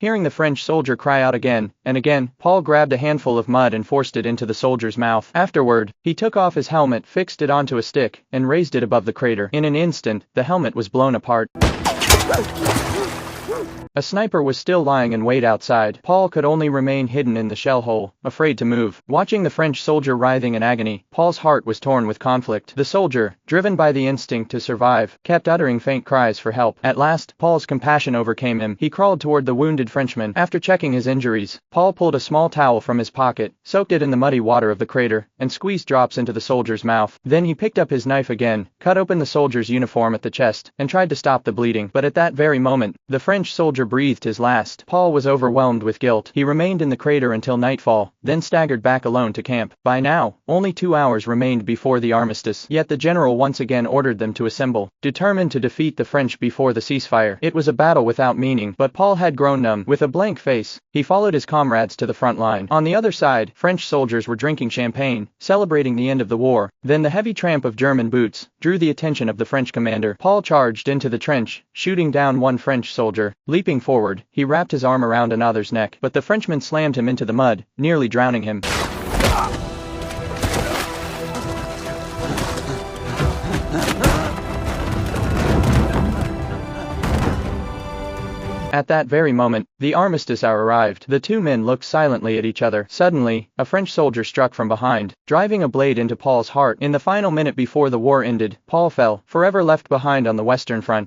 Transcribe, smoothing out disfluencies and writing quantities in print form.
Hearing the French soldier cry out again and again, Paul grabbed a handful of mud and forced it into the soldier's mouth. Afterward, he took off his helmet, fixed it onto a stick, and raised it above the crater. In an instant, the helmet was blown apart. A sniper was still lying in wait outside. Paul could only remain hidden in the shell hole, afraid to move. Watching the French soldier writhing in agony, Paul's heart was torn with conflict. The soldier, driven by the instinct to survive, kept uttering faint cries for help. At last, Paul's compassion overcame him. He crawled toward the wounded Frenchman. After checking his injuries, Paul pulled a small towel from his pocket, soaked it in the muddy water of the crater, and squeezed drops into the soldier's mouth. Then he picked up his knife again, cut open the soldier's uniform at the chest, and tried to stop the bleeding. But at that very moment, the French soldier breathed his last. Paul was overwhelmed with guilt. He remained in the crater until nightfall, then staggered back alone to camp. By now, only 2 hours remained before the armistice, yet the general once again ordered them to assemble, determined to defeat the French before the ceasefire. It was a battle without meaning, but Paul had grown numb. With a blank face, he followed his comrades to the front line. On the other side, French soldiers were drinking champagne, celebrating the end of the war. Then the heavy tramp of German boots drew the attention of the French commander. Paul charged into the trench, shooting down one French soldier. Leaping forward, he wrapped his arm around another's neck, but the Frenchman slammed him into the mud, nearly drowning him. At that very moment, the armistice hour arrived. The two men looked silently at each other. Suddenly, a French soldier struck from behind, driving a blade into Paul's heart. In the final minute before the war ended, Paul fell, forever left behind on the Western Front.